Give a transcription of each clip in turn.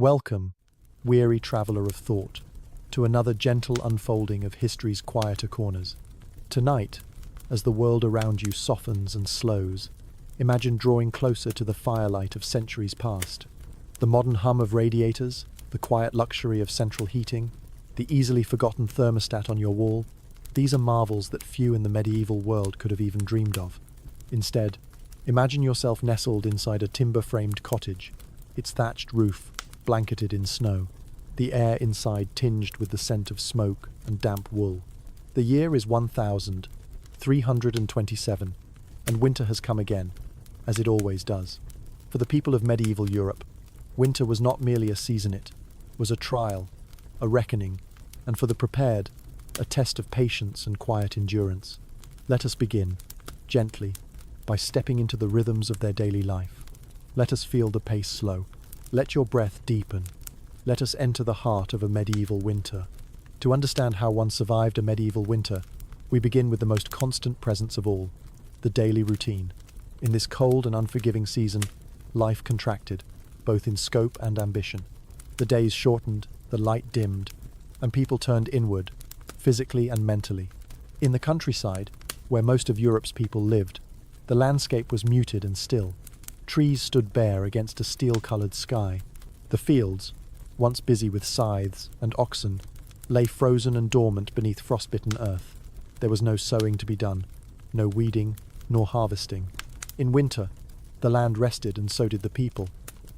Welcome, weary traveller of thought, to another gentle unfolding of history's quieter corners. Tonight, as the world around you softens and slows, imagine drawing closer to the firelight of centuries past. The modern hum of radiators, the quiet luxury of central heating, the easily forgotten thermostat on your wall, these are marvels that few in the medieval world could have even dreamed of. Instead, imagine yourself nestled inside a timber-framed cottage, its thatched roof blanketed in snow, the air inside tinged with the scent of smoke and damp wool. The year is 1327, and winter has come again, as it always does. For the people of medieval Europe, winter was not merely a season, it was a trial, a reckoning, and for the prepared, a test of patience and quiet endurance. Let us begin, gently, by stepping into the rhythms of their daily life. Let us feel the pace slow. Let your breath deepen. Let us enter the heart of a medieval winter. To understand how one survived a medieval winter, we begin with the most constant presence of all, the daily routine. In this cold and unforgiving season, life contracted, both in scope and ambition. The days shortened, the light dimmed, and people turned inward, physically and mentally. In the countryside, where most of Europe's people lived, the landscape was muted and still. Trees stood bare against a steel-coloured sky. The fields, once busy with scythes and oxen, lay frozen and dormant beneath frostbitten earth. There was no sowing to be done, no weeding, nor harvesting. In winter, the land rested and so did the people,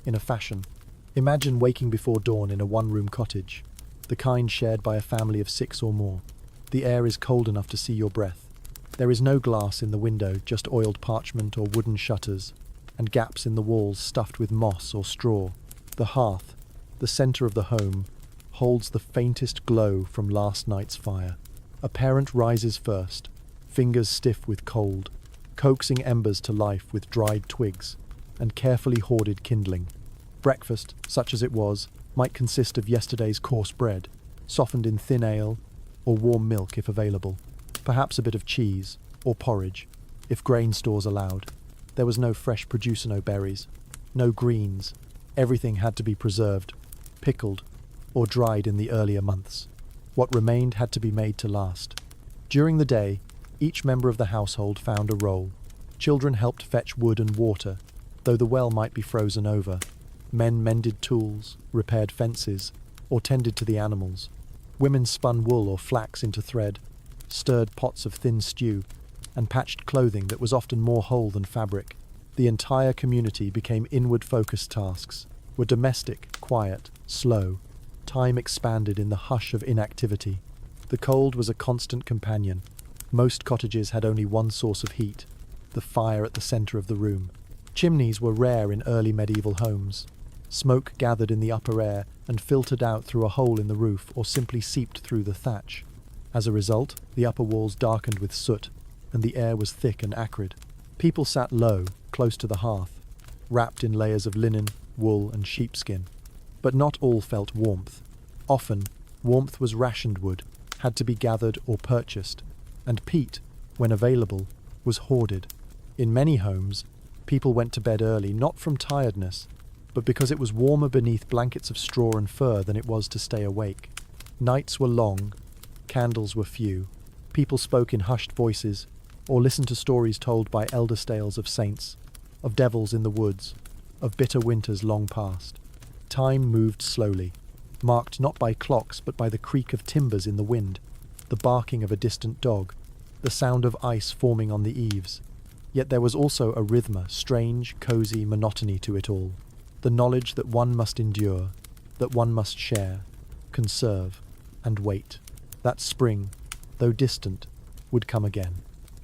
in a fashion. Imagine waking before dawn in a one-room cottage, the kind shared by a family of 6 or more. The air is cold enough to see your breath. There is no glass in the window, just oiled parchment or wooden shutters, and gaps in the walls stuffed with moss or straw. The hearth, the centre of the home, holds the faintest glow from last night's fire. A parent rises first, fingers stiff with cold, coaxing embers to life with dried twigs and carefully hoarded kindling. Breakfast, such as it was, might consist of yesterday's coarse bread, softened in thin ale, or warm milk if available. Perhaps a bit of cheese, or porridge, if grain stores allowed. There was no fresh produce, no berries, no greens. Everything had to be preserved, pickled, or dried in the earlier months. What remained had to be made to last. During the day, each member of the household found a role. Children helped fetch wood and water, though the well might be frozen over. Men mended tools, repaired fences, or tended to the animals. Women spun wool or flax into thread, stirred pots of thin stew, and patched clothing that was often more whole than fabric. The entire community became inward-focused tasks, were domestic, quiet, slow. Time expanded in the hush of inactivity. The cold was a constant companion. Most cottages had only one source of heat, the fire at the centre of the room. Chimneys were rare in early medieval homes. Smoke gathered in the upper air and filtered out through a hole in the roof or simply seeped through the thatch. As a result, the upper walls darkened with soot, and the air was thick and acrid. People sat low, close to the hearth, wrapped in layers of linen, wool, and sheepskin. But not all felt warmth. Often, warmth was rationed wood, had to be gathered or purchased, and peat, when available, was hoarded. In many homes, people went to bed early not from tiredness, but because it was warmer beneath blankets of straw and fur than it was to stay awake. Nights were long, candles were few. People spoke in hushed voices, or listened to stories told by elder tales of saints, of devils in the woods, of bitter winters long past. Time moved slowly, marked not by clocks but by the creak of timbers in the wind, the barking of a distant dog, the sound of ice forming on the eaves. Yet there was also a rhythm, strange, cosy monotony to it all. The knowledge that one must endure, that one must share, conserve, and wait. That spring, though distant, would come again.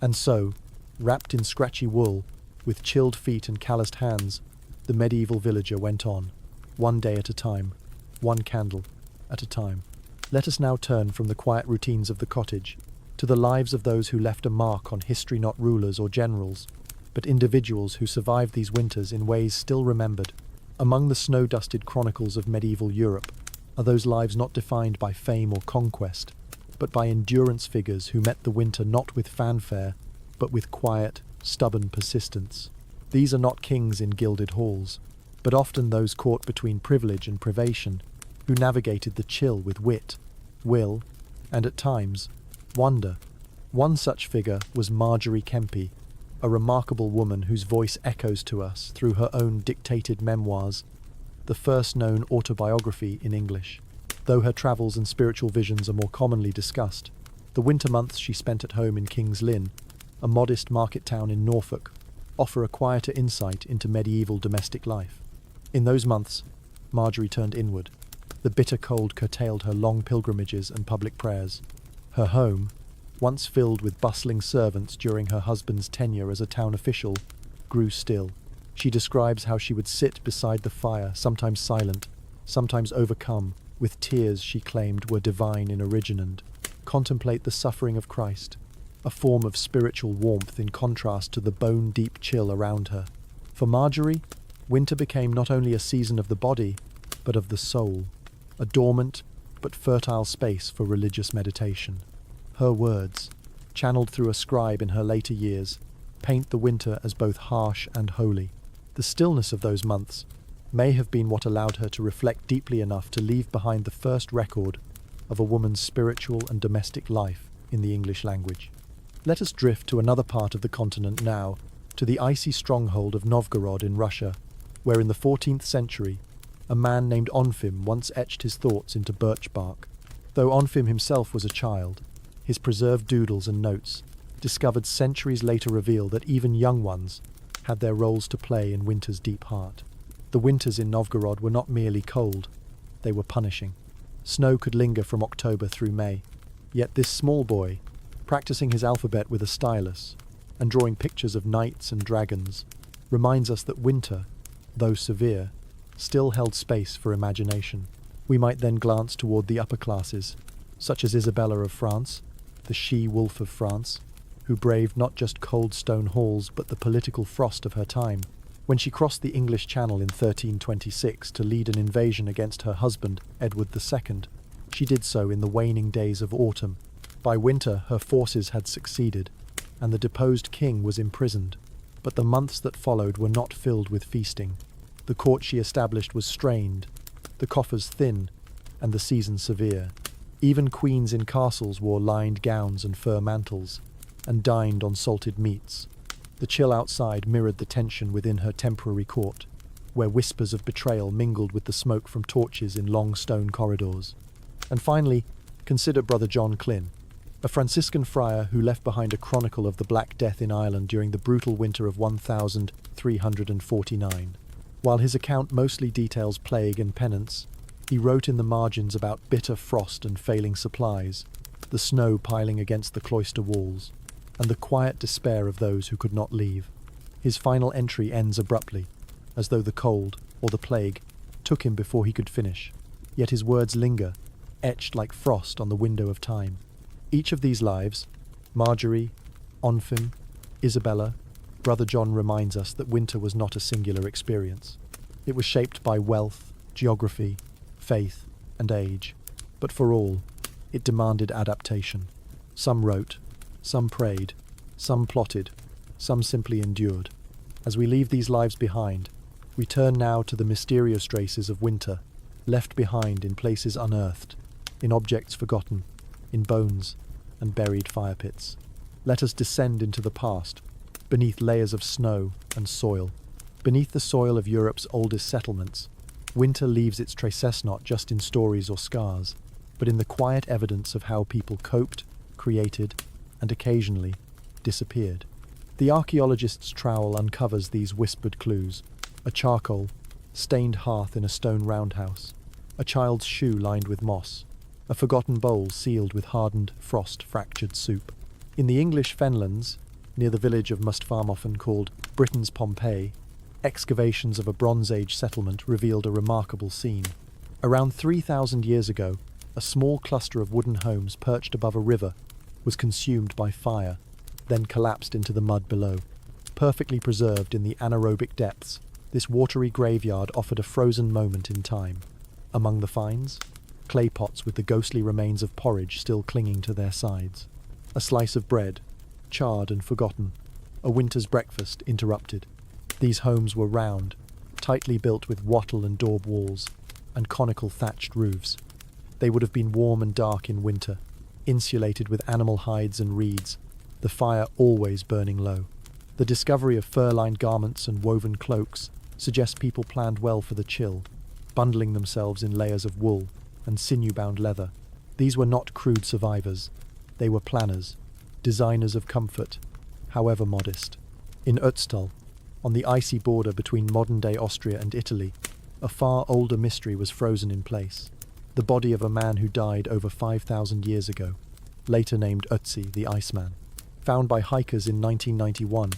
And so, wrapped in scratchy wool, with chilled feet and calloused hands, the medieval villager went on, one day at a time, one candle at a time. Let us now turn from the quiet routines of the cottage to the lives of those who left a mark on history, not rulers or generals, but individuals who survived these winters in ways still remembered. Among the snow-dusted chronicles of medieval Europe are those lives not defined by fame or conquest, but by endurance figures who met the winter not with fanfare, but with quiet, stubborn persistence. These are not kings in gilded halls, but but often those caught between privilege and privation, who navigated the chill with wit, will, and at times, wonder. One such figure was Marjorie Kempe, a remarkable woman whose voice echoes to us through her own dictated memoirs, the first known autobiography in English. Though her travels and spiritual visions are more commonly discussed, the winter months she spent at home in King's Lynn, a modest market town in Norfolk, offer a quieter insight into medieval domestic life. In those months, Marjorie turned inward. The bitter cold curtailed her long pilgrimages and public prayers. Her home, once filled with bustling servants during her husband's tenure as a town official, grew still. She describes how she would sit beside the fire, sometimes silent, sometimes overcome, with tears she claimed were divine in origin, and contemplate the suffering of Christ, a form of spiritual warmth in contrast to the bone-deep chill around her. For Marjorie, winter became not only a season of the body, but of the soul, a dormant but fertile space for religious meditation. Her words, channeled through a scribe in her later years, paint the winter as both harsh and holy. The stillness of those months may have been what allowed her to reflect deeply enough to leave behind the first record of a woman's spiritual and domestic life in the English language. Let us drift to another part of the continent now, to the icy stronghold of Novgorod in Russia, where in the 14th century, a man named Onfim once etched his thoughts into birch bark. Though Onfim himself was a child, his preserved doodles and notes, discovered centuries later, reveal that even young ones had their roles to play in winter's deep heart. The winters in Novgorod were not merely cold, they were punishing. Snow could linger from October through May, yet this small boy, practicing his alphabet with a stylus and drawing pictures of knights and dragons, reminds us that winter, though severe, still held space for imagination. We might then glance toward the upper classes, such as Isabella of France, the she-wolf of France, who braved not just cold stone halls but the political frost of her time. When she crossed the English Channel in 1326 to lead an invasion against her husband, Edward II, she did so in the waning days of autumn. By winter, her forces had succeeded, and the deposed king was imprisoned. But the months that followed were not filled with feasting. The court she established was strained, the coffers thin, and the season severe. Even queens in castles wore lined gowns and fur mantles, and dined on salted meats. The chill outside mirrored the tension within her temporary court, where whispers of betrayal mingled with the smoke from torches in long stone corridors. And finally, consider Brother John Glynn, a Franciscan friar who left behind a chronicle of the Black Death in Ireland during the brutal winter of 1349. While his account mostly details plague and penance, he wrote in the margins about bitter frost and failing supplies, the snow piling against the cloister walls, and the quiet despair of those who could not leave. His final entry ends abruptly, as though the cold, or the plague, took him before he could finish. Yet his words linger, etched like frost on the window of time. Each of these lives, Marjorie, Onfim, Isabella, Brother John, reminds us that winter was not a singular experience. It was shaped by wealth, geography, faith, and age. But for all, it demanded adaptation. Some wrote, some prayed, some plotted, some simply endured. As we leave these lives behind, we turn now to the mysterious traces of winter, left behind in places unearthed, in objects forgotten, in bones and buried fire pits. Let us descend into the past, beneath layers of snow and soil. Beneath the soil of Europe's oldest settlements, winter leaves its traces not just in stories or scars, but in the quiet evidence of how people coped, created, and occasionally disappeared. The archaeologist's trowel uncovers these whispered clues: a charcoal, stained hearth in a stone roundhouse, a child's shoe lined with moss, a forgotten bowl sealed with hardened, frost-fractured soup. In the English fenlands, near the village of Mustfarm, often called Britain's Pompeii, excavations of a Bronze Age settlement revealed a remarkable scene. Around 3,000 years ago, a small cluster of wooden homes perched above a river was consumed by fire, then collapsed into the mud below. Perfectly preserved in the anaerobic depths, this watery graveyard offered a frozen moment in time. Among the finds, clay pots with the ghostly remains of porridge still clinging to their sides. A slice of bread, charred and forgotten, a winter's breakfast interrupted. These homes were round, tightly built with wattle and daub walls, and conical thatched roofs. They would have been warm and dark in winter, insulated with animal hides and reeds, the fire always burning low. The discovery of fur-lined garments and woven cloaks suggests people planned well for the chill, bundling themselves in layers of wool and sinew-bound leather. These were not crude survivors. They were planners, designers of comfort, however modest. In Ötztal, on the icy border between modern-day Austria and Italy, a far older mystery was frozen in place. The body of a man who died over 5,000 years ago, later named Ötzi the Iceman. Found by hikers in 1991,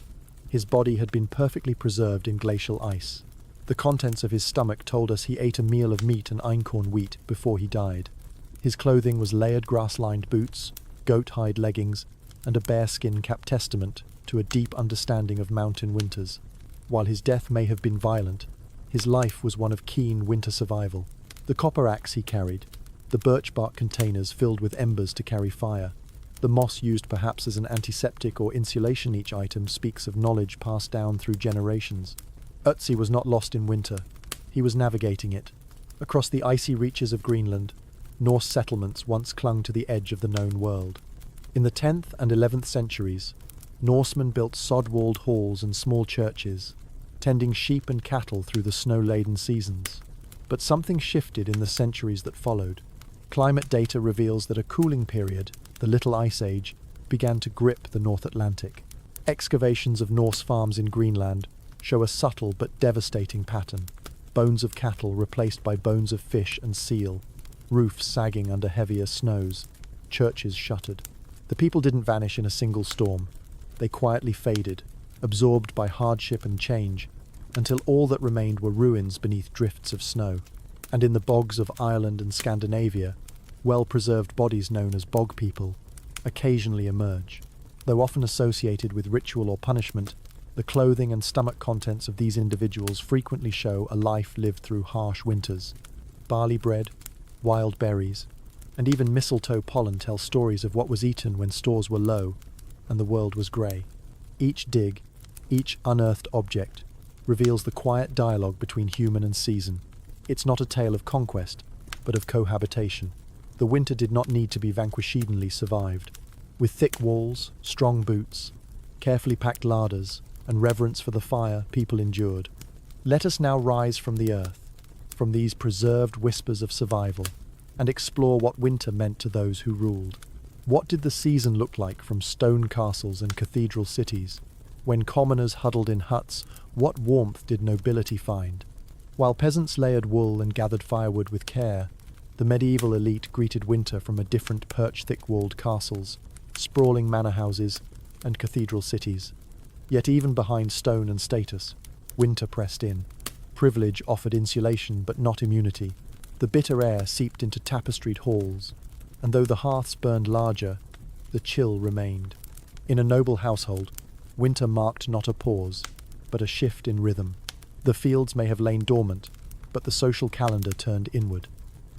his body had been perfectly preserved in glacial ice. The contents of his stomach told us he ate a meal of meat and einkorn wheat before he died. His clothing was layered grass-lined boots, goat-hide leggings, and a bearskin cap, testament to a deep understanding of mountain winters. While his death may have been violent, his life was one of keen winter survival. The copper axe he carried, the birch bark containers filled with embers to carry fire, the moss used perhaps as an antiseptic or insulation, each item speaks of knowledge passed down through generations. Ötzi was not lost in winter. He was navigating it. Across the icy reaches of Greenland, Norse settlements once clung to the edge of the known world. In the 10th and 11th centuries, Norsemen built sod-walled halls and small churches, tending sheep and cattle through the snow-laden seasons. But something shifted in the centuries that followed. Climate data reveals that a cooling period, the Little Ice Age, began to grip the North Atlantic. Excavations of Norse farms in Greenland show a subtle but devastating pattern. Bones of cattle replaced by bones of fish and seal, roofs sagging under heavier snows, churches shuttered. The people didn't vanish in a single storm. They quietly faded, absorbed by hardship and change, until all that remained were ruins beneath drifts of snow. And in the bogs of Ireland and Scandinavia, well-preserved bodies known as bog people occasionally emerge. Though often associated with ritual or punishment, the clothing and stomach contents of these individuals frequently show a life lived through harsh winters. Barley bread, wild berries, and even mistletoe pollen tell stories of what was eaten when stores were low and the world was grey. Each dig, each unearthed object, reveals the quiet dialogue between human and season. It's not a tale of conquest, but of cohabitation. The winter did not need to be vanquishingly survived. With thick walls, strong boots, carefully packed larders, and reverence for the fire, people endured. Let us now rise from the earth, from these preserved whispers of survival, and explore what winter meant to those who ruled. What did the season look like from stone castles and cathedral cities? When commoners huddled in huts, what warmth did nobility find? While peasants layered wool and gathered firewood with care, the medieval elite greeted winter from a different perch thick-walled castles, sprawling manor houses, and cathedral cities. Yet even behind stone and status, winter pressed in. Privilege offered insulation but not immunity. The bitter air seeped into tapestried halls, and though the hearths burned larger, the chill remained. In a noble household, winter marked not a pause, but a shift in rhythm. The fields may have lain dormant, but the social calendar turned inward.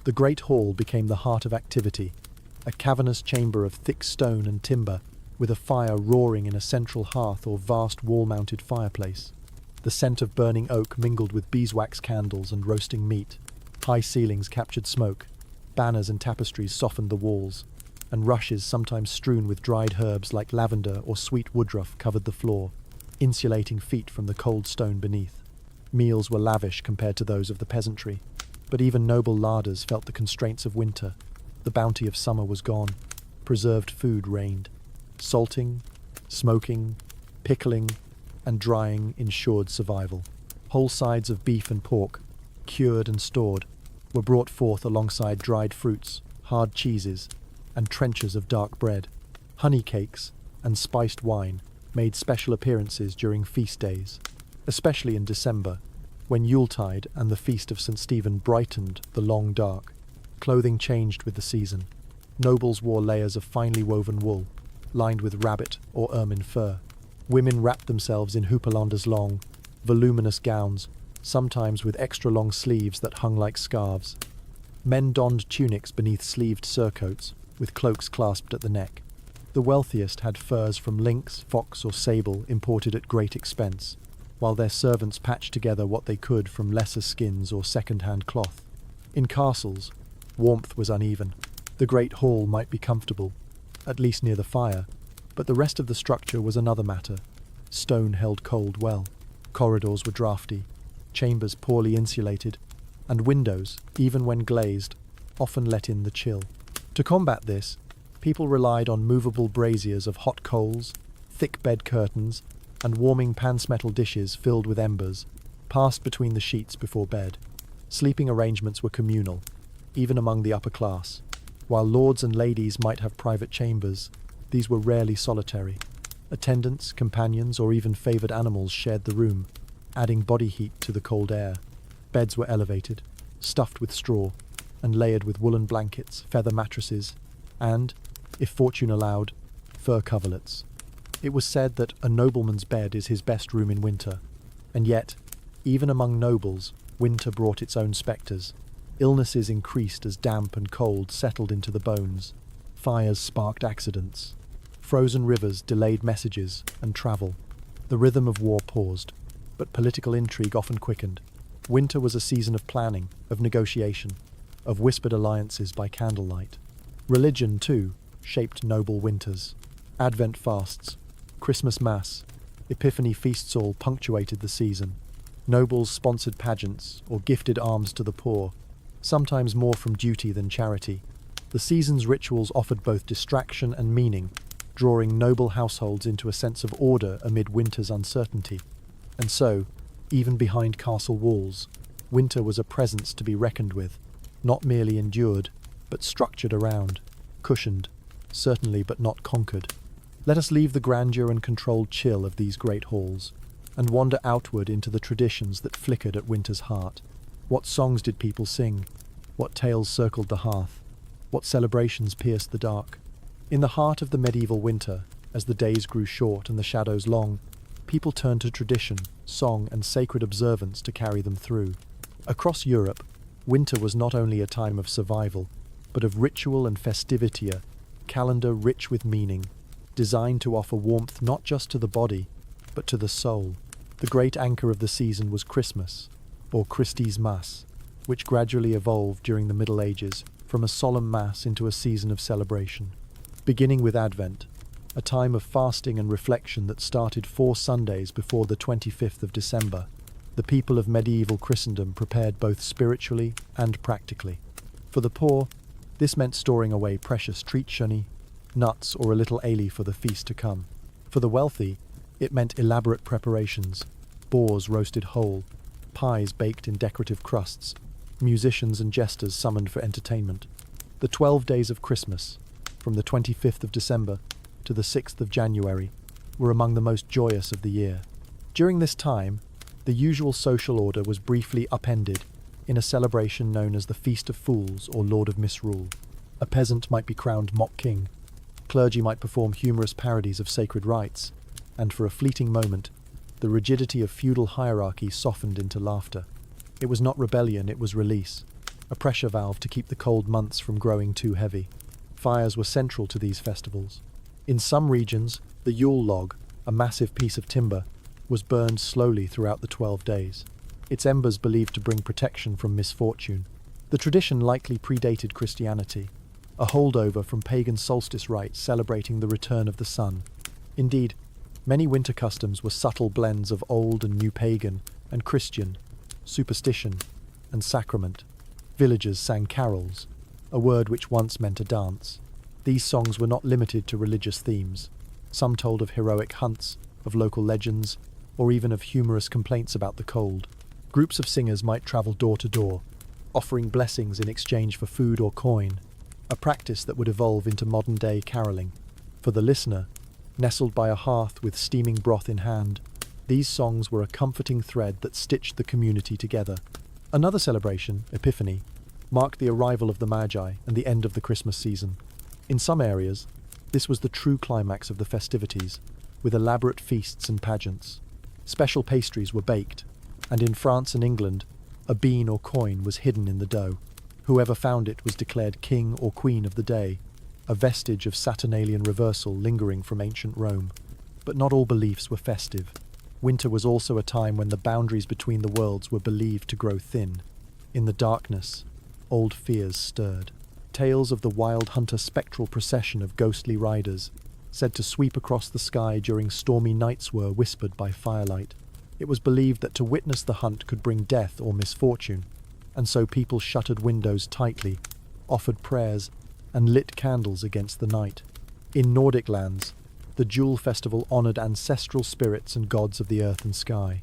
The great hall became the heart of activity, a cavernous chamber of thick stone and timber, with a fire roaring in a central hearth or vast wall-mounted fireplace. The scent of burning oak mingled with beeswax candles and roasting meat. High ceilings captured smoke, banners and tapestries softened the walls, and rushes sometimes strewn with dried herbs like lavender or sweet woodruff covered the floor, insulating feet from the cold stone beneath. Meals were lavish compared to those of the peasantry, but even noble larders felt the constraints of winter. The bounty of summer was gone. Preserved food reigned. Salting, smoking, pickling, and drying ensured survival. Whole sides of beef and pork, cured and stored, were brought forth alongside dried fruits, hard cheeses, and trenchers of dark bread. Honey cakes and spiced wine made special appearances during feast days, especially in December, when Yuletide and the Feast of St. Stephen brightened the long dark. Clothing changed with the season. Nobles wore layers of finely woven wool, lined with rabbit or ermine fur. Women wrapped themselves in houppelanden long, voluminous gowns, sometimes with extra-long sleeves that hung like scarves. Men donned tunics beneath sleeved surcoats, with cloaks clasped at the neck. The wealthiest had furs from lynx, fox or sable imported at great expense. while their servants patched together what they could from lesser skins or second-hand cloth. In castles, warmth was uneven. The great hall might be comfortable, at least near the fire, but the rest of the structure was another matter. Stone held cold well. Corridors were drafty, chambers poorly insulated, and windows, even when glazed, often let in the chill. To combat this, people relied on movable braziers of hot coals, thick bed curtains, and warming pansmetal dishes filled with embers, passed between the sheets before bed. Sleeping arrangements were communal, even among the upper class. While lords and ladies might have private chambers, these were rarely solitary. Attendants, companions, or even favoured animals shared the room, adding body heat to the cold air. Beds were elevated, stuffed with straw, and layered with woolen blankets, feather mattresses, and, if fortune allowed, fur coverlets. It was said that a nobleman's bed is his best room in winter, and yet, even among nobles, winter brought its own spectres. Illnesses increased as damp and cold settled into the bones. Fires sparked accidents. Frozen rivers delayed messages and travel. The rhythm of war paused, but political intrigue often quickened. Winter was a season of planning, of negotiation, of whispered alliances by candlelight. Religion, too, shaped noble winters. Advent fasts, Christmas Mass, Epiphany feasts all punctuated the season. Nobles sponsored pageants or gifted alms to the poor, sometimes more from duty than charity. The season's rituals offered both distraction and meaning, drawing noble households into a sense of order amid winter's uncertainty. And so, even behind castle walls, winter was a presence to be reckoned with, not merely endured, but structured around, cushioned, certainly but not conquered. Let us leave the grandeur and controlled chill of these great halls, and wander outward into the traditions that flickered at winter's heart. What songs did people sing? What tales circled the hearth? What celebrations pierced the dark? In the heart of the medieval winter, as the days grew short and the shadows long, people turned to tradition, song, and sacred observance to carry them through. Across Europe, winter was not only a time of survival, but of ritual and festivity, a calendar rich with meaning, designed to offer warmth not just to the body, but to the soul. The great anchor of the season was Christmas, or Christi's Mass, which gradually evolved during the Middle Ages from a solemn mass into a season of celebration. Beginning with Advent, a time of fasting and reflection that started 4 Sundays before the 25th of December, the people of medieval Christendom prepared both spiritually and practically. For the poor, this meant storing away precious treatshunny, nuts, or a little ale for the feast to come. For the wealthy, it meant elaborate preparations, boars roasted whole, pies baked in decorative crusts, musicians and jesters summoned for entertainment. The 12 days of Christmas, from the 25th of December to the 6th of January, were among the most joyous of the year. During this time, the usual social order was briefly upended in a celebration known as the Feast of Fools or Lord of Misrule. A peasant might be crowned mock king, clergy might perform humorous parodies of sacred rites, and for a fleeting moment, the rigidity of feudal hierarchy softened into laughter. It was not rebellion, it was release, a pressure valve to keep the cold months from growing too heavy. Fires were central to these festivals. In some regions, the Yule log, a massive piece of timber, was burned slowly throughout the 12 days, its embers believed to bring protection from misfortune. The tradition likely predated Christianity, a holdover from pagan solstice rites celebrating the return of the sun. Indeed, many winter customs were subtle blends of old and new pagan and Christian, superstition and sacrament. Villagers sang carols, a word which once meant a dance. These songs were not limited to religious themes. Some told of heroic hunts, of local legends, or even of humorous complaints about the cold. Groups of singers might travel door to door, offering blessings in exchange for food or coin, a practice that would evolve into modern-day caroling. For the listener, nestled by a hearth with steaming broth in hand, these songs were a comforting thread that stitched the community together. Another celebration, Epiphany, marked the arrival of the Magi and the end of the Christmas season. In some areas, this was the true climax of the festivities, with elaborate feasts and pageants. Special pastries were baked, and in France and England, a bean or coin was hidden in the dough. Whoever found it was declared king or queen of the day, a vestige of Saturnalian reversal lingering from ancient Rome. But not all beliefs were festive. Winter was also a time when the boundaries between the worlds were believed to grow thin. In the darkness, old fears stirred. Tales of the wild hunter spectral procession of ghostly riders, said to sweep across the sky during stormy nights, were whispered by firelight. It was believed that to witness the hunt could bring death or misfortune, and so people shuttered windows tightly, offered prayers, and lit candles against the night. In Nordic lands, the Jule festival honoured ancestral spirits and gods of the earth and sky.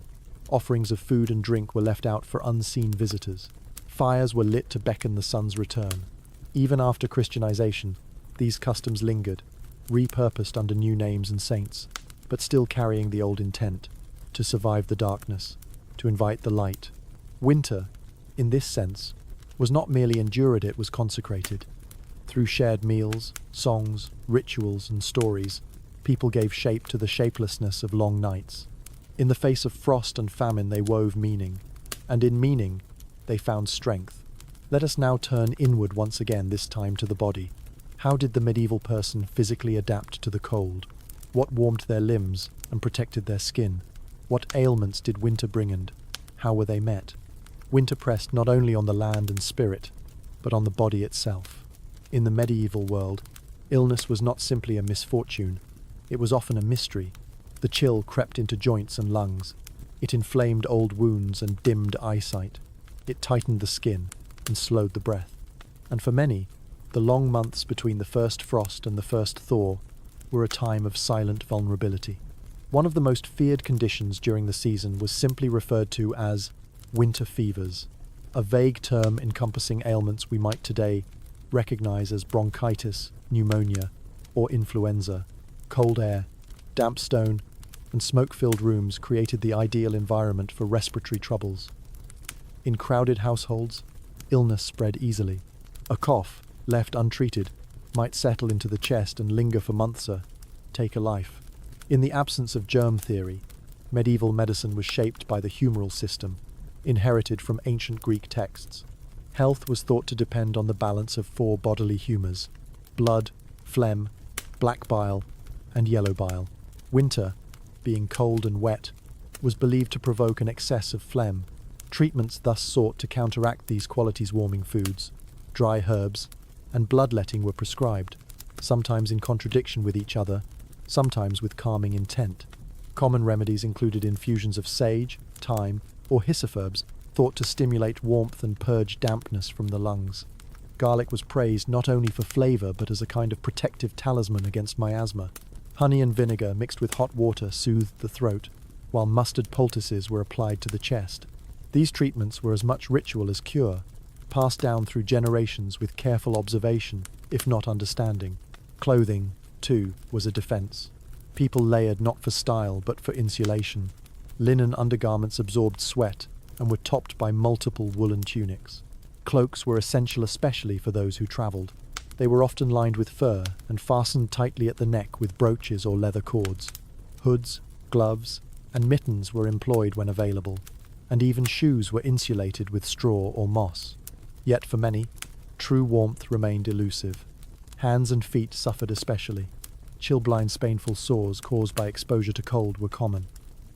Offerings of food and drink were left out for unseen visitors. Fires were lit to beckon the sun's return. Even after Christianization, these customs lingered, repurposed under new names and saints, but still carrying the old intent, to survive the darkness, to invite the light. Winter, in this sense, was not merely endured, it was consecrated. Through shared meals, songs, rituals, and stories, people gave shape to the shapelessness of long nights. In the face of frost and famine they wove meaning, and in meaning they found strength. Let us now turn inward once again, this time to the body. How did the medieval person physically adapt to the cold? What warmed their limbs and protected their skin? What ailments did winter bring, and how were they met? Winter pressed not only on the land and spirit, but on the body itself. In the medieval world, illness was not simply a misfortune, it was often a mystery. The chill crept into joints and lungs. It inflamed old wounds and dimmed eyesight. It tightened the skin and slowed the breath. And for many, the long months between the first frost and the first thaw were a time of silent vulnerability. One of the most feared conditions during the season was simply referred to as winter fevers, a vague term encompassing ailments we might today recognize as bronchitis, pneumonia, or influenza. Cold air, damp stone, and smoke-filled rooms created the ideal environment for respiratory troubles. In crowded households, illness spread easily. A cough, left untreated, might settle into the chest and linger for months or take a life. In the absence of germ theory, medieval medicine was shaped by the humoral system, inherited from ancient Greek texts. Health was thought to depend on the balance of four bodily humours: blood, phlegm, black bile, and yellow bile. Winter, being cold and wet, was believed to provoke an excess of phlegm. Treatments thus sought to counteract these qualities. Warming foods, dry herbs, and bloodletting were prescribed, sometimes in contradiction with each other, sometimes with calming intent. Common remedies included infusions of sage, thyme, or hyssop herbs, thought to stimulate warmth and purge dampness from the lungs. Garlic was praised not only for flavour but as a kind of protective talisman against miasma. Honey and vinegar mixed with hot water soothed the throat, while mustard poultices were applied to the chest. These treatments were as much ritual as cure, passed down through generations with careful observation, if not understanding. Clothing, too, was a defence. People layered not for style but for insulation. Linen undergarments absorbed sweat and were topped by multiple woolen tunics. Cloaks were essential especially for those who travelled. They were often lined with fur and fastened tightly at the neck with brooches or leather cords. Hoods, gloves, and mittens were employed when available, and even shoes were insulated with straw or moss. Yet for many, true warmth remained elusive. Hands and feet suffered especially. Chilblains, painful sores caused by exposure to cold were common.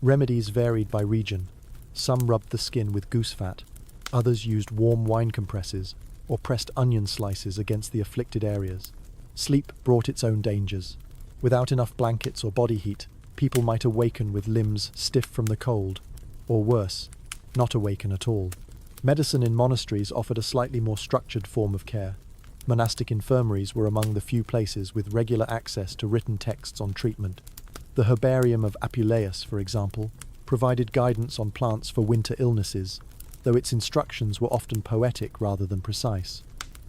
Remedies varied by region. Some rubbed the skin with goose fat, others used warm wine compresses or pressed onion slices against the afflicted areas. Sleep brought its own dangers. Without enough blankets or body heat, people might awaken with limbs stiff from the cold, or worse, not awaken at all. Medicine in monasteries offered a slightly more structured form of care. Monastic infirmaries were among the few places with regular access to written texts on treatment. The herbarium of Apuleius, for example, provided guidance on plants for winter illnesses, though its instructions were often poetic rather than precise.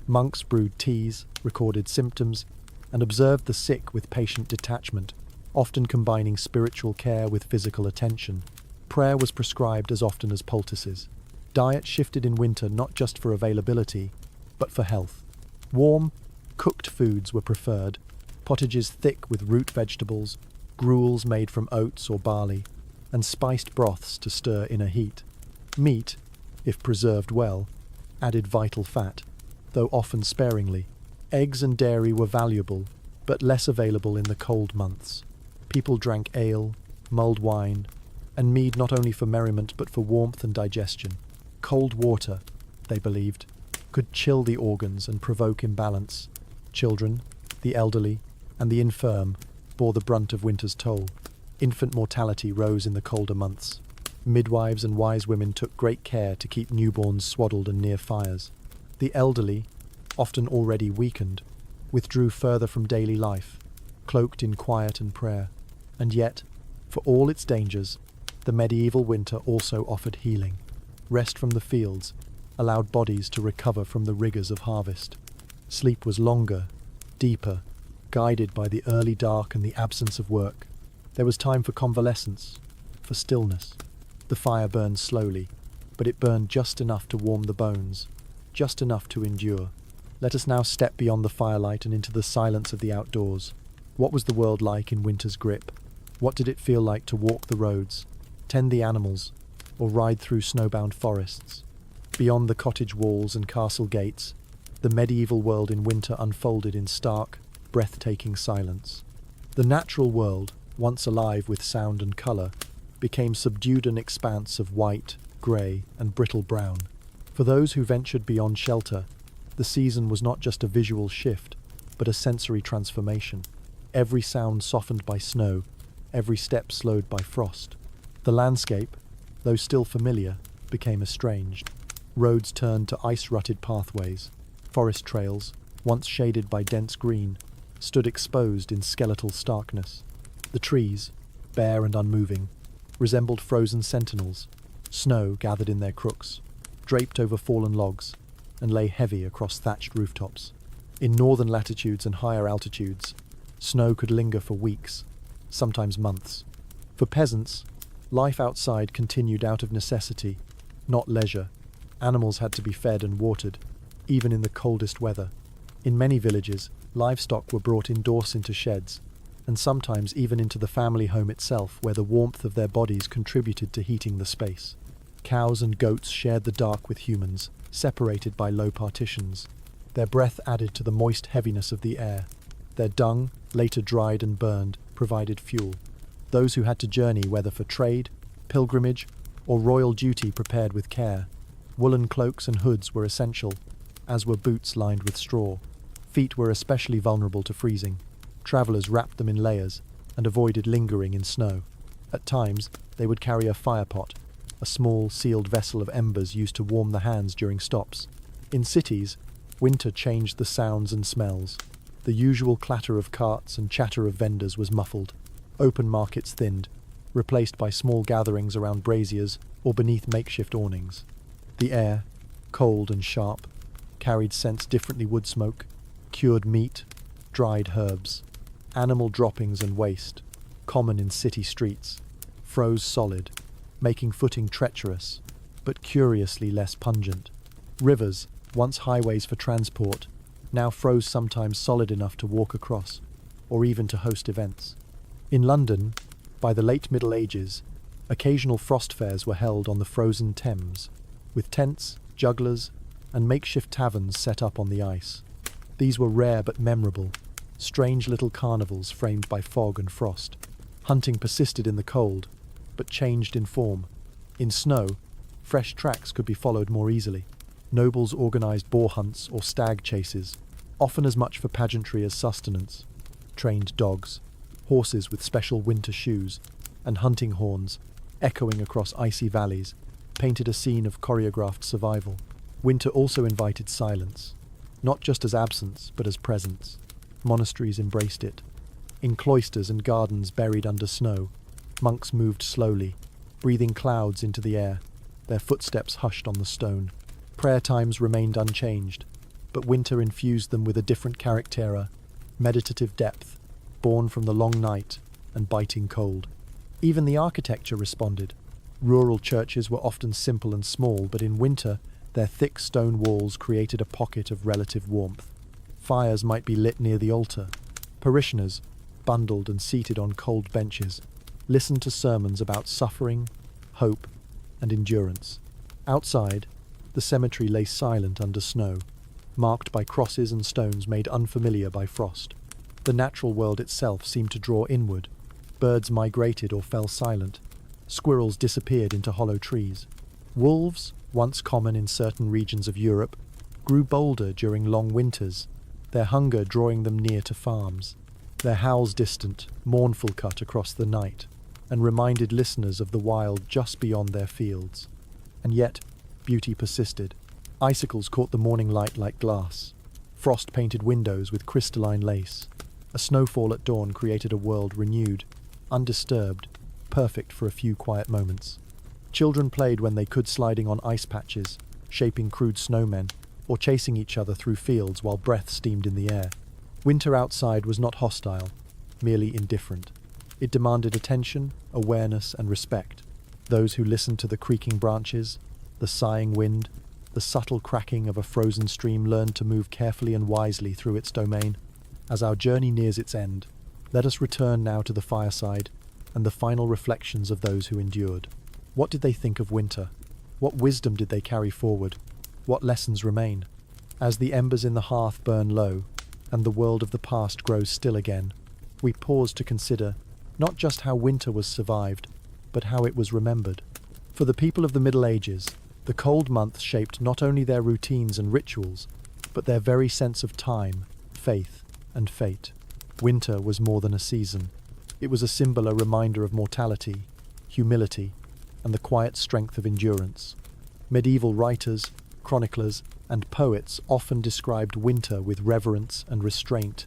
Monks brewed teas, recorded symptoms, and observed the sick with patient detachment, often combining spiritual care with physical attention. Prayer was prescribed as often as poultices. Diet shifted in winter not just for availability, but for health. Warm, cooked foods were preferred, pottages thick with root vegetables, gruels made from oats or barley, and spiced broths to stir in a heat. Meat, if preserved well, added vital fat, though often sparingly. Eggs and dairy were valuable, but less available in the cold months. People drank ale, mulled wine, and mead not only for merriment but for warmth and digestion. Cold water, they believed, could chill the organs and provoke imbalance. Children, the elderly, and the infirm bore the brunt of winter's toll. Infant mortality rose in the colder months. Midwives and wise women took great care to keep newborns swaddled and near fires. The elderly, often already weakened, withdrew further from daily life, cloaked in quiet and prayer. And yet, for all its dangers, the medieval winter also offered healing. Rest from the fields allowed bodies to recover from the rigours of harvest. Sleep was longer, deeper, guided by the early dark and the absence of work. There was time for convalescence, for stillness. The fire burned slowly, but it burned just enough to warm the bones, just enough to endure. Let us now step beyond the firelight and into the silence of the outdoors. What was the world like in winter's grip? What did it feel like to walk the roads, tend the animals, or ride through snowbound forests? Beyond the cottage walls and castle gates, the medieval world in winter unfolded in stark, breathtaking silence. The natural world, once alive with sound and colour, became subdued an expanse of white, grey, and brittle brown. For those who ventured beyond shelter, the season was not just a visual shift, but a sensory transformation. Every sound softened by snow, every step slowed by frost. The landscape, though still familiar, became estranged. Roads turned to ice-rutted pathways. Forest trails, once shaded by dense green, stood exposed in skeletal starkness. The trees, bare and unmoving, resembled frozen sentinels. Snow gathered in their crooks, draped over fallen logs, and lay heavy across thatched rooftops. In northern latitudes and higher altitudes, snow could linger for weeks, sometimes months. For peasants, life outside continued out of necessity, not leisure. Animals had to be fed and watered, even in the coldest weather. In many villages, livestock were brought indoors into sheds, and sometimes even into the family home itself, where the warmth of their bodies contributed to heating the space. Cows and goats shared the dark with humans, separated by low partitions. Their breath added to the moist heaviness of the air. Their dung, later dried and burned, provided fuel. Those who had to journey, whether for trade, pilgrimage, or royal duty, prepared with care. Woolen cloaks and hoods were essential, as were boots lined with straw. Feet were especially vulnerable to freezing. Travellers wrapped them in layers and avoided lingering in snow. At times, they would carry a fire pot, a small sealed vessel of embers used to warm the hands during stops. In cities, winter changed the sounds and smells. The usual clatter of carts and chatter of vendors was muffled. Open markets thinned, replaced by small gatherings around braziers or beneath makeshift awnings. The air, cold and sharp, carried scents differently: wood smoke, cured meat, dried herbs. Animal droppings and waste, common in city streets, froze solid, making footing treacherous, but curiously less pungent. Rivers, once highways for transport, now froze sometimes solid enough to walk across, or even to host events. In London, by the late Middle Ages, occasional frost fairs were held on the frozen Thames, with tents, jugglers, and makeshift taverns set up on the ice. These were rare but memorable, strange little carnivals framed by fog and frost. Hunting persisted in the cold, but changed in form. In snow, fresh tracks could be followed more easily. Nobles organised boar hunts or stag chases, often as much for pageantry as sustenance. Trained dogs, horses with special winter shoes, and hunting horns, echoing across icy valleys, painted a scene of choreographed survival. Winter also invited silence, not just as absence, but as presence. Monasteries embraced it. In cloisters and gardens buried under snow, monks moved slowly, breathing clouds into the air, their footsteps hushed on the stone. Prayer times remained unchanged, but winter infused them with a different charactera, meditative depth, born from the long night and biting cold. Even the architecture responded. Rural churches were often simple and small, but in winter, their thick stone walls created a pocket of relative warmth. Fires might be lit near the altar. Parishioners, bundled and seated on cold benches, listened to sermons about suffering, hope, and endurance. Outside, the cemetery lay silent under snow, marked by crosses and stones made unfamiliar by frost. The natural world itself seemed to draw inward. Birds migrated or fell silent. Squirrels disappeared into hollow trees. Wolves, once common in certain regions of Europe, grew bolder during long winters, their hunger drawing them near to farms. Their howls distant, mournful cut across the night, and reminded listeners of the wild just beyond their fields. And yet, beauty persisted. Icicles caught the morning light like glass. Frost painted windows with crystalline lace. A snowfall at dawn created a world renewed, undisturbed, perfect for a few quiet moments. Children played when they could, sliding on ice patches, shaping crude snowmen, or chasing each other through fields while breath steamed in the air. Winter outside was not hostile, merely indifferent. It demanded attention, awareness, and respect. Those who listened to the creaking branches, the sighing wind, the subtle cracking of a frozen stream learned to move carefully and wisely through its domain. As our journey nears its end, let us return now to the fireside and the final reflections of those who endured. What did they think of winter? What wisdom did they carry forward? What lessons remain? As the embers in the hearth burn low, and the world of the past grows still again, we pause to consider not just how winter was survived, but how it was remembered. For the people of the Middle Ages, the cold months shaped not only their routines and rituals, but their very sense of time, faith, and fate. Winter was more than a season. It was a symbol, a reminder of mortality, humility, and the quiet strength of endurance. Medieval writers, chroniclers, and poets often described winter with reverence and restraint.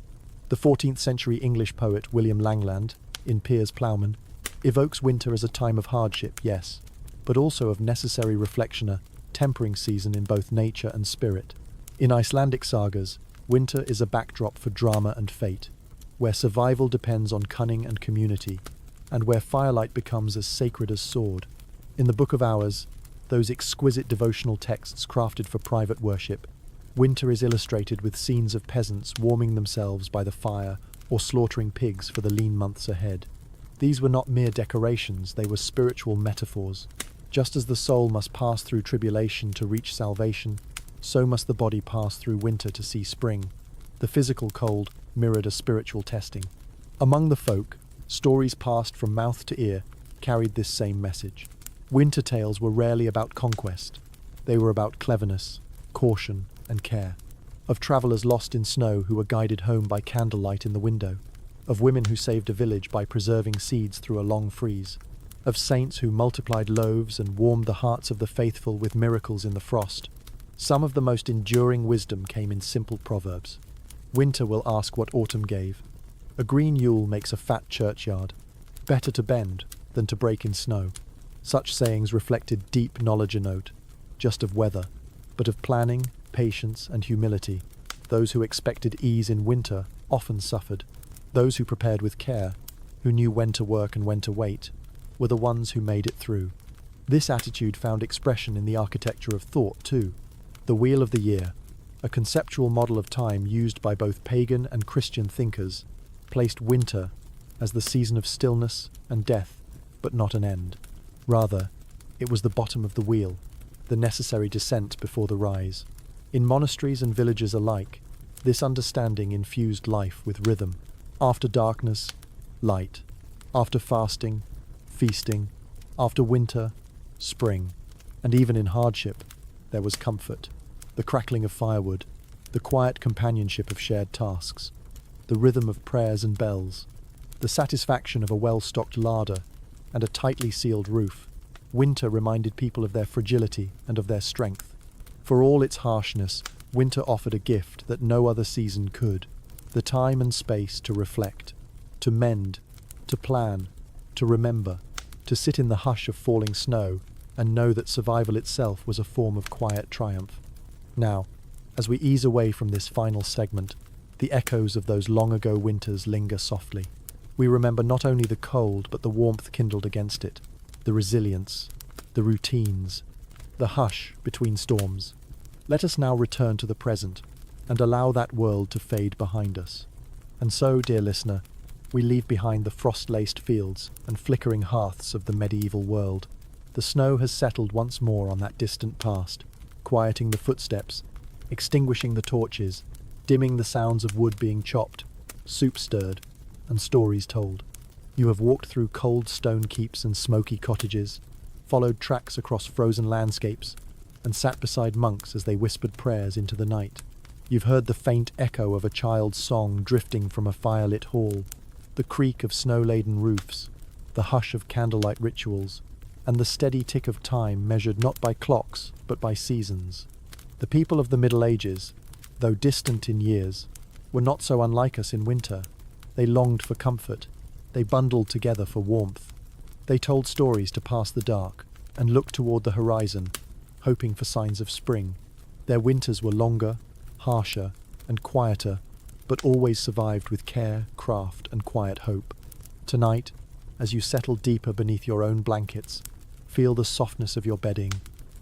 The 14th century English poet William Langland, in Piers Plowman, evokes winter as a time of hardship, yes, but also of necessary reflection, a tempering season in both nature and spirit. In Icelandic sagas, winter is a backdrop for drama and fate, where survival depends on cunning and community, and where firelight becomes as sacred as sword. In the Book of Hours, those exquisite devotional texts crafted for private worship, winter is illustrated with scenes of peasants warming themselves by the fire or slaughtering pigs for the lean months ahead. These were not mere decorations, they were spiritual metaphors. Just as the soul must pass through tribulation to reach salvation, so must the body pass through winter to see spring. The physical cold mirrored a spiritual testing. Among the folk, stories passed from mouth to ear carried this same message. Winter tales were rarely about conquest. They were about cleverness, caution, and care. Of travellers lost in snow who were guided home by candlelight in the window. Of women who saved a village by preserving seeds through a long freeze. Of saints who multiplied loaves and warmed the hearts of the faithful with miracles in the frost. Some of the most enduring wisdom came in simple proverbs. Winter will ask what autumn gave. A green Yule makes a fat churchyard. Better to bend than to break in snow. Such sayings reflected deep knowledge a note, just of weather, but of planning, patience, and humility. Those who expected ease in winter often suffered. Those who prepared with care, who knew when to work and when to wait, were the ones who made it through. This attitude found expression in the architecture of thought, too. The Wheel of the Year, a conceptual model of time used by both pagan and Christian thinkers, placed winter as the season of stillness and death, but not an end. Rather, it was the bottom of the wheel, the necessary descent before the rise. In monasteries and villages alike, this understanding infused life with rhythm. After darkness, light. After fasting, feasting. After winter, spring. And even in hardship, there was comfort. The crackling of firewood, the quiet companionship of shared tasks, the rhythm of prayers and bells, the satisfaction of a well-stocked larder and a tightly sealed roof. Winter reminded people of their fragility and of their strength. For all its harshness, winter offered a gift that no other season could: the time and space to reflect, to mend, to plan, to remember, to sit in the hush of falling snow and know that survival itself was a form of quiet triumph. Now, as we ease away from this final segment, the echoes of those long-ago winters linger softly. We remember not only the cold, but the warmth kindled against it, the resilience, the routines, the hush between storms. Let us now return to the present and allow that world to fade behind us. And so, dear listener, we leave behind the frost-laced fields and flickering hearths of the medieval world. The snow has settled once more on that distant past, quieting the footsteps, extinguishing the torches, dimming the sounds of wood being chopped, soup stirred, and stories told. You have walked through cold stone keeps and smoky cottages, followed tracks across frozen landscapes, and sat beside monks as they whispered prayers into the night. You've heard the faint echo of a child's song drifting from a firelit hall, the creak of snow-laden roofs, the hush of candlelight rituals, and the steady tick of time measured not by clocks but by seasons. The people of the Middle Ages, though distant in years, were not so unlike us in winter. They longed for comfort. They bundled together for warmth. They told stories to pass the dark and looked toward the horizon, hoping for signs of spring. Their winters were longer, harsher, and quieter, but always survived with care, craft, and quiet hope. Tonight, as you settle deeper beneath your own blankets, feel the softness of your bedding,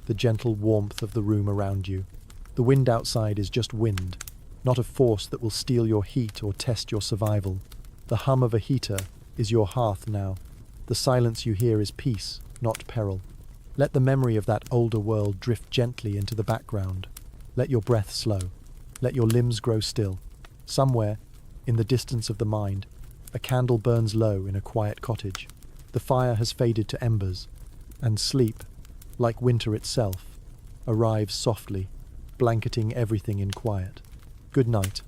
the gentle warmth of the room around you. The wind outside is just wind, not a force that will steal your heat or test your survival. The hum of a heater is your hearth now. The silence you hear is peace, not peril. Let the memory of that older world drift gently into the background. Let your breath slow. Let your limbs grow still. Somewhere, in the distance of the mind, a candle burns low in a quiet cottage. The fire has faded to embers, and sleep, like winter itself, arrives softly, blanketing everything in quiet. Good night.